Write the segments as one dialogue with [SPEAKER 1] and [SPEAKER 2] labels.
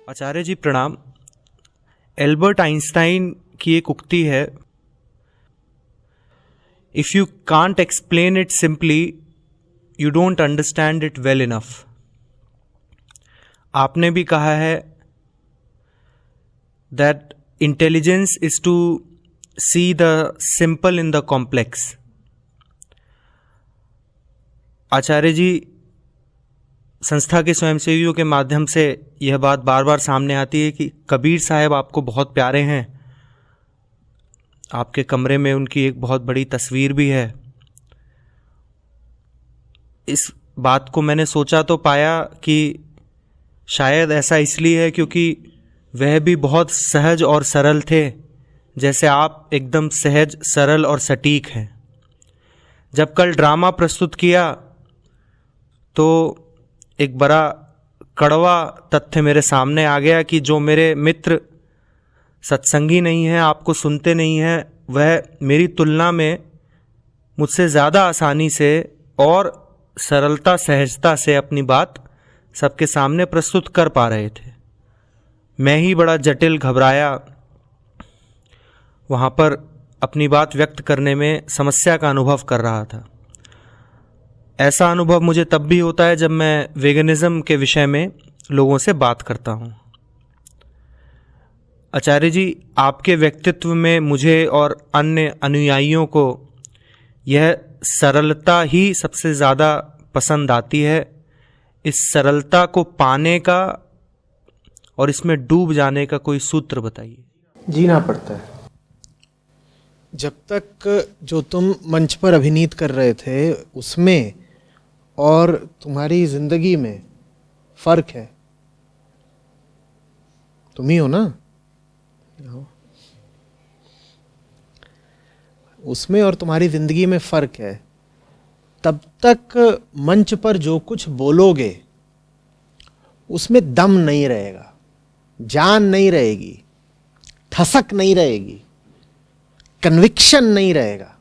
[SPEAKER 1] आचार्य जी प्रणाम। Albert Einstein की एक उक्ति है, if you can't explain it simply you don't understand it well enough. आपने भी कहा है that intelligence is to see the simple in the complex. Acharya ji संस्था के स्वयंसेवियों के माध्यम से यह बात बार बार सामने आती है कि कबीर साहब आपको बहुत प्यारे हैं। आपके कमरे में उनकी एक बहुत बड़ी तस्वीर भी है। इस बात को मैंने सोचा तो पाया कि शायद ऐसा इसलिए है क्योंकि वह भी बहुत सहज और सरल थे, जैसे आप एकदम सहज, सरल और सटीक हैं। जब कल ड्रामा प्रस्तुत किया तो एक बड़ा कड़वा तथ्य मेरे सामने आ गया कि जो मेरे मित्र सत्संगी नहीं हैं, आपको सुनते नहीं हैं, वह मेरी तुलना में मुझसे ज़्यादा आसानी से और सरलता, सहजता से अपनी बात सबके सामने प्रस्तुत कर पा रहे थे। मैं ही बड़ा जटिल, घबराया, वहाँ पर अपनी बात व्यक्त करने में समस्या का अनुभव कर रहा था। ऐसा अनुभव मुझे तब भी होता है जब मैं वेगनिज्म के विषय में लोगों से बात करता हूँ। आचार्य जी, आपके व्यक्तित्व में मुझे और अन्य अनुयायियों को यह सरलता ही सबसे ज़्यादा पसंद आती है। इस सरलता को पाने का और इसमें डूब जाने का कोई सूत्र बताइए।
[SPEAKER 2] जीना पड़ता है। जब तक जो तुम मंच पर अभिनीत कर रहे थे उसमें और तुम्हारी जिंदगी में फर्क है। तुम ही हो ना, उसमें और तुम्हारी जिंदगी में फर्क है। तब तक मंच पर जो कुछ बोलोगे उसमें दम नहीं रहेगा, जान नहीं रहेगी, ठसक नहीं रहेगी, कन्विक्शन नहीं रहेगा।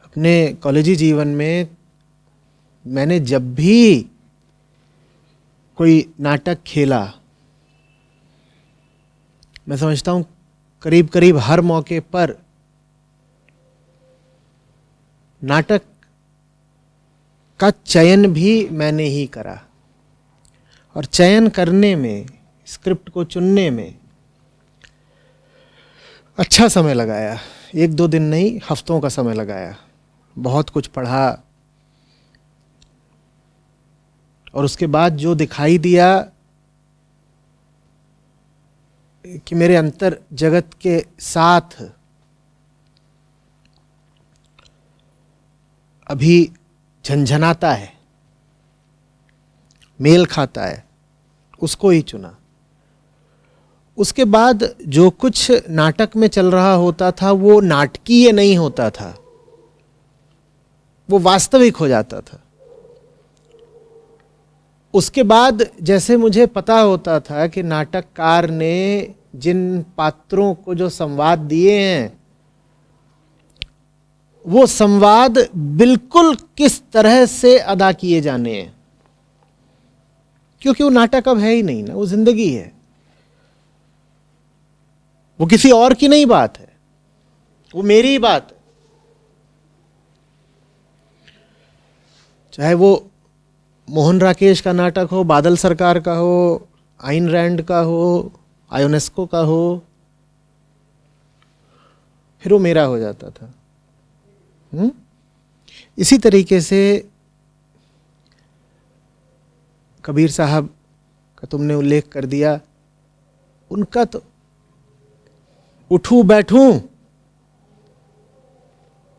[SPEAKER 2] अपने कॉलेजी जीवन में मैंने जब भी कोई नाटक खेला, मैं समझता हूं करीब करीब हर मौके पर नाटक का चयन भी मैंने ही करा। और चयन करने में, स्क्रिप्ट को चुनने में अच्छा समय लगाया। 1-2 दिन नहीं, हफ्तों का समय लगाया। बहुत कुछ पढ़ा और उसके बाद जो दिखाई दिया कि मेरे अंतर जगत के साथ अभी झंझनाता है, मेल खाता है, उसको ही चुना। उसके बाद जो कुछ नाटक में चल रहा होता था वो नाटकीय नहीं होता था, वो वास्तविक हो जाता था। उसके बाद जैसे मुझे पता होता था कि नाटककार ने जिन पात्रों को जो संवाद दिए हैं वो संवाद बिल्कुल किस तरह से अदा किए जाने हैं, क्योंकि वो नाटक अब है ही नहीं ना, वो जिंदगी है। वो किसी और की नहीं बात है, वो मेरी ही बात है। चाहे वो मोहन राकेश का नाटक हो, बादल सरकार का हो, आइन रैंड का हो, आयोनेस्को का हो, फिर वो मेरा हो जाता था। इसी तरीके से कबीर साहब का तुमने उल्लेख कर दिया, उनका तो उठूं बैठूं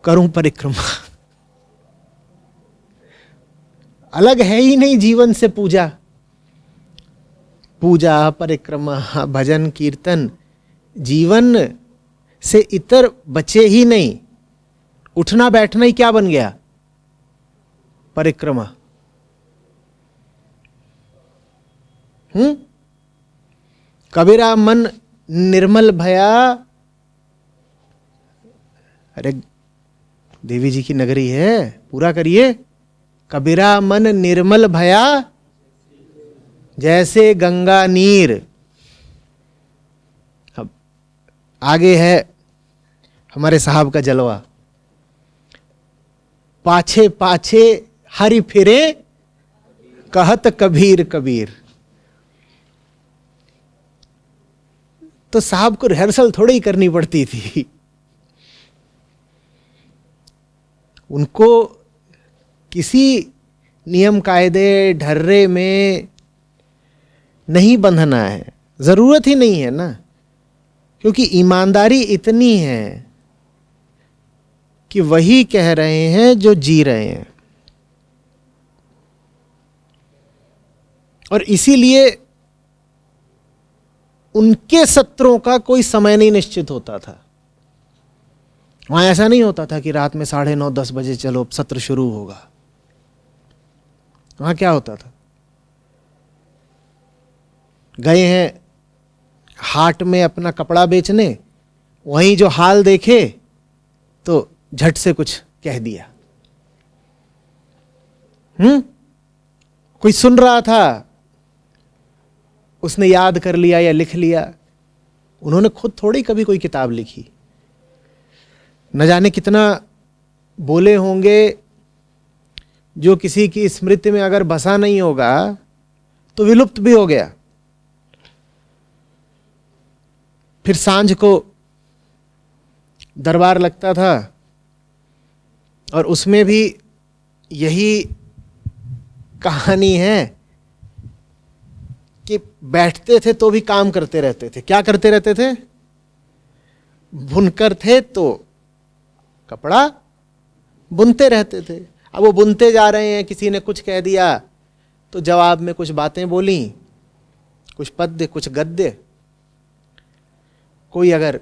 [SPEAKER 2] करूं परिक्रमा, अलग है ही नहीं जीवन से। पूजा, पूजा, परिक्रमा, भजन, कीर्तन जीवन से इतर बचे ही नहीं। उठना बैठना ही क्या बन गया? परिक्रमा। कबीरा मन निर्मल भया। अरे देवी जी की नगरी है, पूरा करिए। कबीरा मन निर्मल भया जैसे गंगा नीर। अब आगे है हमारे साहब का जलवा। पाछे पाछे हरि फिरे कहत कबीर कबीर। तो साहब को रिहर्सल थोड़ी ही करनी पड़ती थी, उनको किसी नियम कायदे ढर्रे में नहीं बंधना है, जरूरत ही नहीं है ना, क्योंकि ईमानदारी इतनी है कि वही कह रहे हैं जो जी रहे हैं। और इसीलिए उनके सत्रों का कोई समय नहीं निश्चित होता था। वहां ऐसा नहीं होता था कि रात में 9:30 10 बजे चलो सत्र शुरू होगा। वहां क्या होता था, गए हैं हाट में अपना कपड़ा बेचने, वहीं जो हाल देखे तो झट से कुछ कह दिया। कोई सुन रहा था, उसने याद कर लिया या लिख लिया। उन्होंने खुद थोड़ी कभी कोई किताब लिखी, न जाने कितना बोले होंगे जो किसी की स्मृति में अगर बसा नहीं होगा तो विलुप्त भी हो गया। फिर सांझ को दरबार लगता था और उसमें भी यही कहानी है कि बैठते थे तो भी काम करते रहते थे। क्या करते रहते थे? बुनकर थे तो कपड़ा बुनते रहते थे। अब वो बुनते जा रहे हैं, किसी ने कुछ कह दिया तो जवाब में कुछ बातें बोली, कुछ पद्य कुछ गद्य। कोई अगर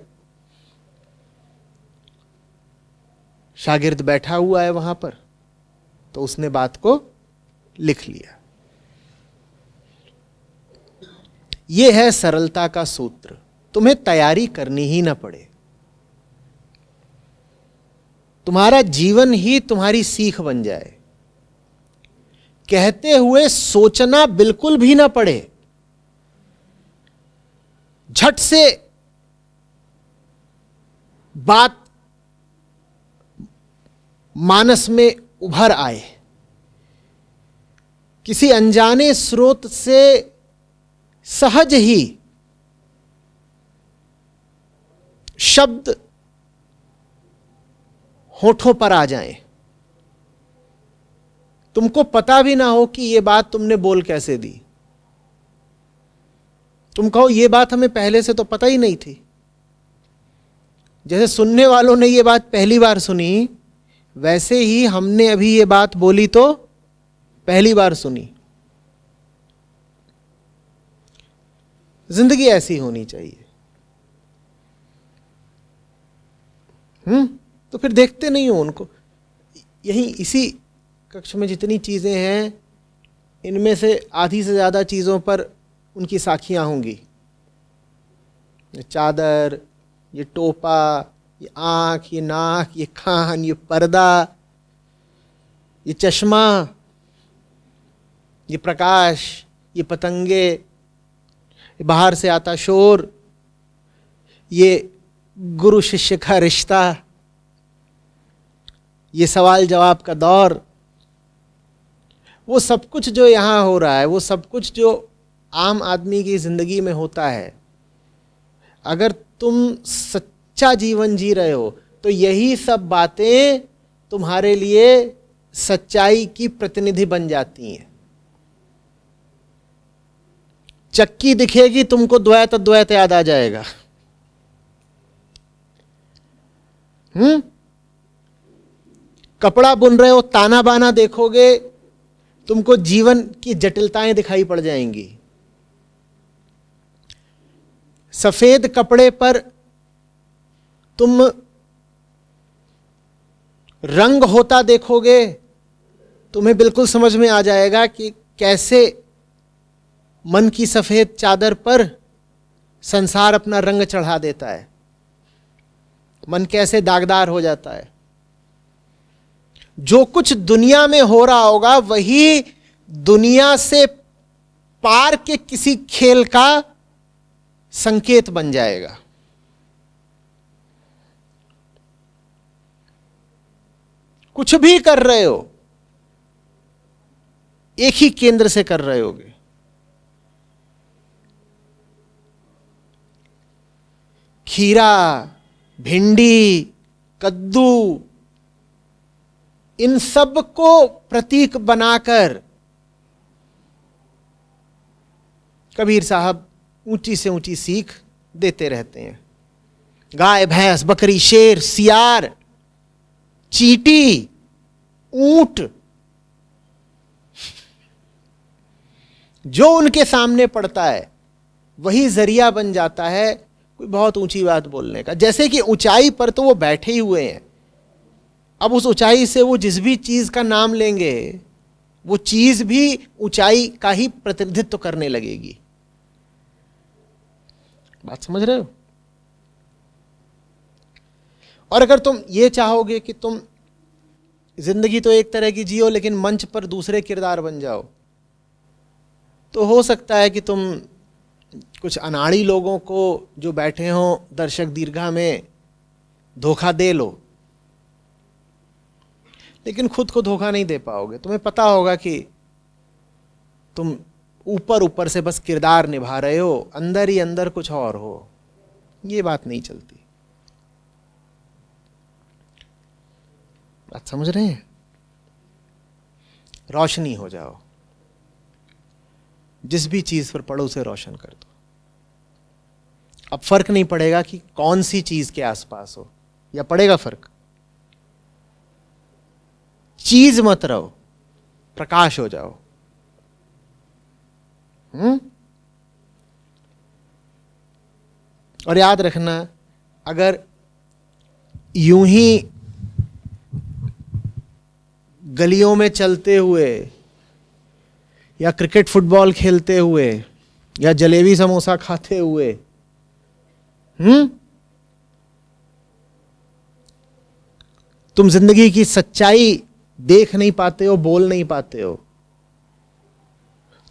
[SPEAKER 2] शागिर्द बैठा हुआ है वहां पर तो उसने बात को लिख लिया। यह है सरलता का सूत्र, तुम्हें तैयारी करनी ही ना पड़े। तुम्हारा जीवन ही तुम्हारी सीख बन जाए। कहते हुए सोचना बिल्कुल भी ना पड़े, झट से बात मानस में उभर आए। किसी अनजाने स्रोत से सहज ही शब्द होठों पर आ जाएं, तुमको पता भी ना हो कि यह बात तुमने बोल कैसे दी। तुम कहो यह बात हमें पहले से तो पता ही नहीं थी। जैसे सुनने वालों ने यह बात पहली बार सुनी, वैसे ही हमने अभी यह बात बोली तो पहली बार सुनी। जिंदगी ऐसी होनी चाहिए। तो फिर देखते नहीं हो उनको। यही इसी कक्ष में जितनी चीजें हैं, इनमें से आधी से ज्यादा चीजों पर उनकी साखियां होंगी। ये चादर, ये टोपा, ये आंख, ये नाक, ये कान, ये पर्दा, ये चश्मा, ये प्रकाश, ये पतंगे, ये बाहर से आता शोर, ये गुरु शिष्य का रिश्ता, ये सवाल जवाब का दौर, वो सब कुछ जो यहाँ हो रहा है, वो सब कुछ जो आम आदमी की जिंदगी में होता है, अगर तुम सच्चा जीवन जी रहे हो तो यही सब बातें तुम्हारे लिए सच्चाई की प्रतिनिधि बन जाती हैं। चक्की दिखेगी तुमको, द्वैत अद्वैत याद आ जाएगा। कपड़ा बुन रहे हो, ताना बाना देखोगे, तुमको जीवन की जटिलताएं दिखाई पड़ जाएंगी। सफेद कपड़े पर तुम रंग होता देखोगे, तुम्हें बिल्कुल समझ में आ जाएगा कि कैसे मन की सफेद चादर पर संसार अपना रंग चढ़ा देता है, मन कैसे दागदार हो जाता है। जो कुछ दुनिया में हो रहा होगा वही दुनिया से पार के किसी खेल का संकेत बन जाएगा। कुछ भी कर रहे हो एक ही केंद्र से कर रहे होगे। खीरा, भिंडी, कद्दू, इन सब को प्रतीक बनाकर कबीर साहब ऊंची से ऊंची सीख देते रहते हैं। गाय, भैंस, बकरी, शेर, सियार, चींटी, ऊंट, जो उनके सामने पड़ता है वही जरिया बन जाता है कोई बहुत ऊंची बात बोलने का। जैसे कि ऊंचाई पर तो वो बैठे ही हुए हैं, अब उस ऊंचाई से वो जिस भी चीज का नाम लेंगे वो चीज भी ऊंचाई का ही प्रतिनिधित्व करने लगेगी। बात समझ रहे हो? और अगर तुम ये चाहोगे कि तुम जिंदगी तो एक तरह की जियो लेकिन मंच पर दूसरे किरदार बन जाओ, तो हो सकता है कि तुम कुछ अनाड़ी लोगों को जो बैठे हों दर्शक दीर्घा में धोखा दे लो, लेकिन खुद को धोखा नहीं दे पाओगे। तुम्हें पता होगा कि तुम ऊपर ऊपर से बस किरदार निभा रहे हो, अंदर ही अंदर कुछ और हो। ये बात नहीं चलती। बात समझ रहे हैं? रोशनी हो जाओ, जिस भी चीज पर पड़ो उसे रोशन कर दो। अब फर्क नहीं पड़ेगा कि कौन सी चीज के आसपास हो, या पड़ेगा फर्क? चीज मत रहो, प्रकाश हो जाओ। और याद रखना, अगर यूं ही गलियों में चलते हुए या क्रिकेट फुटबॉल खेलते हुए या जलेबी समोसा खाते हुए तुम जिंदगी की सच्चाई देख नहीं पाते हो, बोल नहीं पाते हो,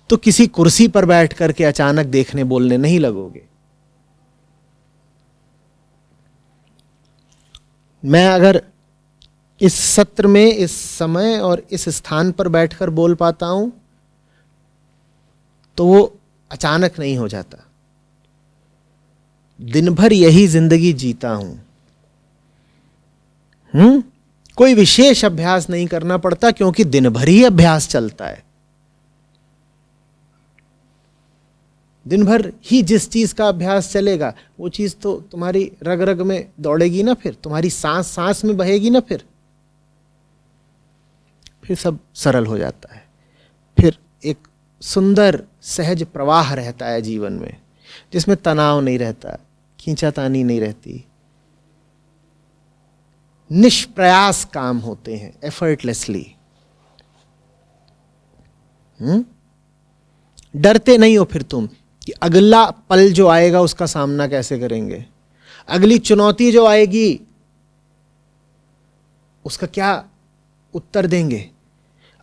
[SPEAKER 2] तो किसी कुर्सी पर बैठ करके अचानक देखने बोलने नहीं लगोगे। मैं अगर इस सत्र में, इस समय और इस स्थान पर बैठकर बोल पाता हूं तो वो अचानक नहीं हो जाता। दिन भर यही जिंदगी जीता हूं। कोई विशेष अभ्यास नहीं करना पड़ता, क्योंकि दिन भर ही अभ्यास चलता है। दिन भर ही जिस चीज का अभ्यास चलेगा वो चीज तो तुम्हारी रग रग में दौड़ेगी ना, फिर तुम्हारी सांस सांस में बहेगी ना, फिर सब सरल हो जाता है। फिर एक सुंदर सहज प्रवाह रहता है जीवन में, जिसमें तनाव नहीं रहता, खींचातानी नहीं रहती, निष्प्रयास काम होते हैं, एफर्टलेसली। डरते नहीं हो फिर तुम कि अगला पल जो आएगा उसका सामना कैसे करेंगे, अगली चुनौती जो आएगी उसका क्या उत्तर देंगे,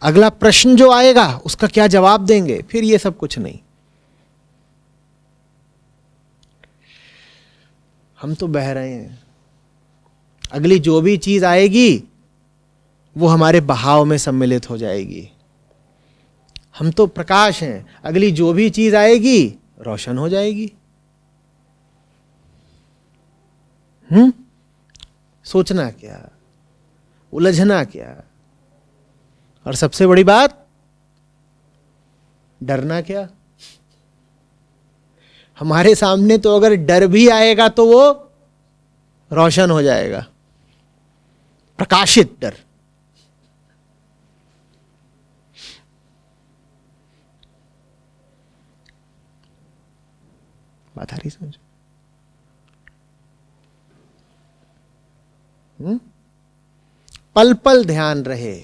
[SPEAKER 2] अगला प्रश्न जो आएगा उसका क्या जवाब देंगे। फिर ये सब कुछ नहीं, हम तो बह रहे हैं। अगली जो भी चीज आएगी वो हमारे बहाव में सम्मिलित हो जाएगी। हम तो प्रकाश हैं, अगली जो भी चीज आएगी रोशन हो जाएगी। सोचना क्या, उलझना क्या, और सबसे बड़ी बात डरना क्या। हमारे सामने तो अगर डर भी आएगा तो वो रोशन हो जाएगा, प्रकाशित डर। बात आ रही समझ? पल पल ध्यान रहे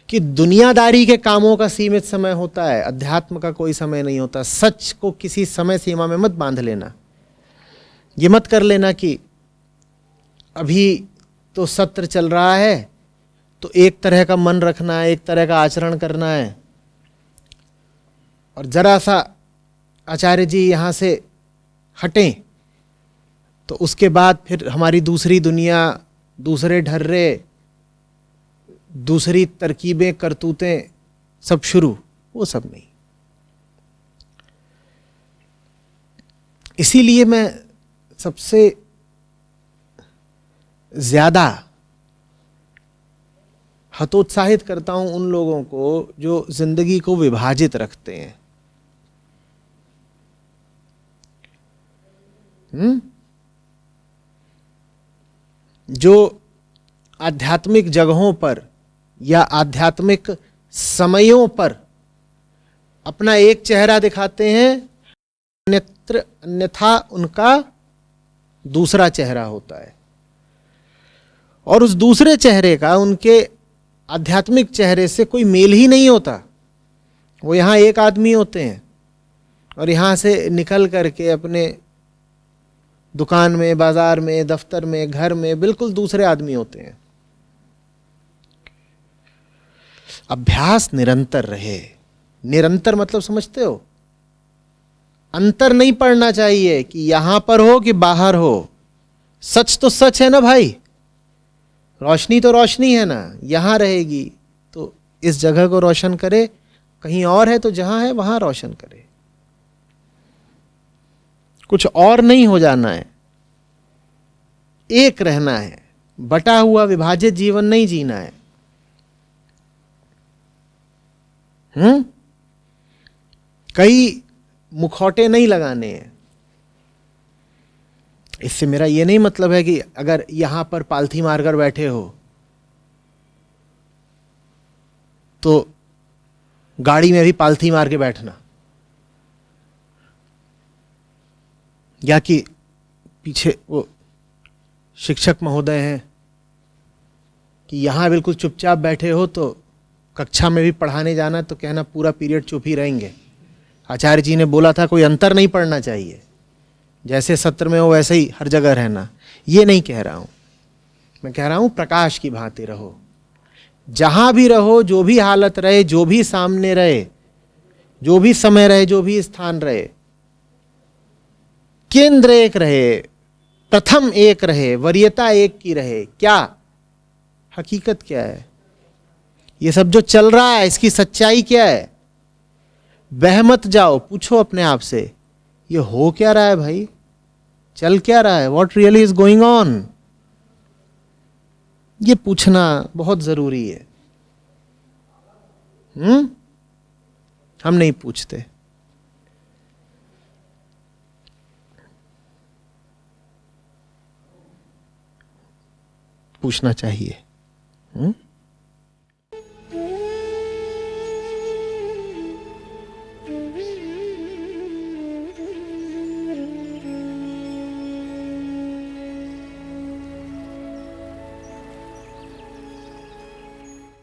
[SPEAKER 2] कि दुनियादारी के कामों का सीमित समय होता है, अध्यात्म का कोई समय नहीं होता। सच को किसी समय सीमा में मत बांध लेना। ये मत कर लेना कि अभी तो सत्र चल रहा है तो एक तरह का मन रखना है, एक तरह का आचरण करना है, और जरा सा आचार्य जी यहाँ से हटें तो उसके बाद फिर हमारी दूसरी दुनिया, दूसरे ढर्रे, दूसरी तरकीबें, करतूतें सब शुरू। वो सब नहीं। इसीलिए मैं सबसे ज्यादा हतोत्साहित करता हूं उन लोगों को जो जिंदगी को विभाजित रखते हैं। जो आध्यात्मिक जगहों पर या आध्यात्मिक समयों पर अपना एक चेहरा दिखाते हैं, अन्यथा उनका दूसरा चेहरा होता है, और उस दूसरे चेहरे का उनके आध्यात्मिक चेहरे से कोई मेल ही नहीं होता। वो यहाँ एक आदमी होते हैं और यहाँ से निकल करके अपने दुकान में, बाजार में, दफ्तर में, घर में बिल्कुल दूसरे आदमी होते हैं। अभ्यास निरंतर रहे। निरंतर मतलब समझते हो? अंतर नहीं पड़ना चाहिए कि यहां पर हो कि बाहर हो। सच तो सच है ना भाई, रोशनी तो रोशनी है ना, यहां रहेगी तो इस जगह को रोशन करे, कहीं और है तो जहां है वहां रोशन करे। कुछ और नहीं हो जाना है, एक रहना है, बटा हुआ विभाजित जीवन नहीं जीना है। कई मुखौटे नहीं लगाने हैं। इससे मेरा यह नहीं मतलब है कि अगर यहां पर पालथी मारकर बैठे हो तो गाड़ी में भी पालथी मार के बैठना, या कि पीछे वो शिक्षक महोदय हैं कि यहां बिल्कुल चुपचाप बैठे हो तो कक्षा में भी पढ़ाने जाना तो कहना पूरा पीरियड चुप ही रहेंगे। आचार्य जी ने बोला था कोई अंतर नहीं पड़ना चाहिए, जैसे सत्र में हो वैसे ही हर जगह रहना। ये नहीं कह रहा हूं, मैं कह रहा हूं प्रकाश की भांति रहो। जहां भी रहो, जो भी हालत रहे, जो भी सामने रहे, जो भी समय रहे, जो भी स्थान रहे, केंद्र एक रहे, प्रथम एक रहे, वरीयता एक की रहे। क्या हकीकत क्या है? ये सब जो चल रहा है इसकी सच्चाई क्या है? बह मत जाओ, पूछो अपने आप से ये हो क्या रहा है भाई, चल क्या रहा है, what really is going on. ये पूछना बहुत जरूरी है। हम नहीं पूछते। पूछना चाहिए।